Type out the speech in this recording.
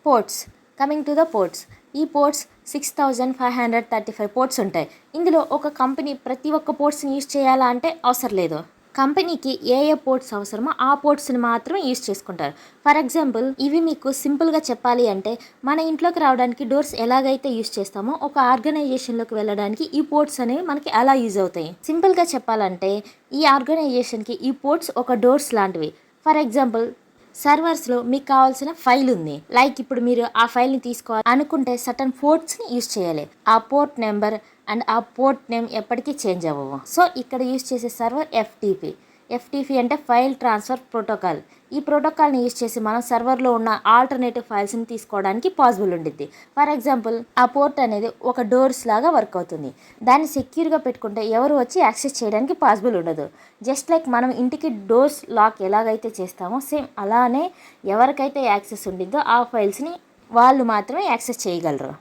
Ports. Coming to the ports. ఈ ports 6535 ports ఉంటాయి. ఇందులో ఒక కంపెనీ ప్రతి ఒక్క పోర్ట్స్ని యూజ్ చేయాలా అంటే అవసరం లేదు. కంపెనీకి ఏ పోర్ట్స్ అవసరమో ఆ పోర్ట్స్ని మాత్రమే యూజ్ చేసుకుంటారు. ఫర్ ఎగ్జాంపుల్, ఇవి మీకు సింపుల్గా చెప్పాలి అంటే, మన ఇంట్లోకి రావడానికి డోర్స్ ఎలాగైతే యూజ్ చేస్తామో ఒక ఆర్గనైజేషన్లోకి వెళ్ళడానికి ఈ పోర్ట్స్ అనేవి మనకి అలా యూజ్ అవుతాయి. సింపుల్గా చెప్పాలంటే ఈ ఆర్గనైజేషన్కి ఈ పోర్ట్స్ ఒక డోర్స్ లాంటివి. ఫర్ ఎగ్జాంపుల్, సర్వర్స్లో మీకు కావాల్సిన ఫైల్ ఉంది. లైక్ ఇప్పుడు మీరు ఆ ఫైల్ని తీసుకోవాలి అనుకుంటే సర్టన్ పోర్ట్స్ని యూజ్ చేయాలి. ఆ పోర్ట్ నెంబర్ అండ్ ఆ పోర్ట్ నేమ్ ఎప్పటికీ చేంజ్ అవ్వవు. సో ఇక్కడ యూజ్ చేసే సర్వర్ ఎఫ్టీపీ అంటే ఫైల్ ట్రాన్స్ఫర్ ప్రోటోకాల్. ఈ ప్రోటోకాల్ని యూజ్ చేసి మనం సర్వర్లో ఉన్న ఆల్టర్నేటివ్ ఫైల్స్ని తీసుకోవడానికి పాసిబుల్ ఉండిద్ది. ఫర్ ఎగ్జాంపుల్, ఆ పోర్ట్ అనేది ఒక డోర్స్ లాగా వర్క్ అవుతుంది. దాన్ని సెక్యూర్గా పెట్టుకుంటే ఎవరు వచ్చి యాక్సెస్ చేయడానికి పాసిబుల్ ఉండదు. జస్ట్ లైక్ మనం ఇంటికి డోర్స్ లాక్ ఎలాగైతే చేస్తామో సేమ్ అలానే ఎవరికైతే యాక్సెస్ ఉండిద్దో ఆ ఫైల్స్ని వాళ్ళు మాత్రమే యాక్సెస్ చేయగలరు.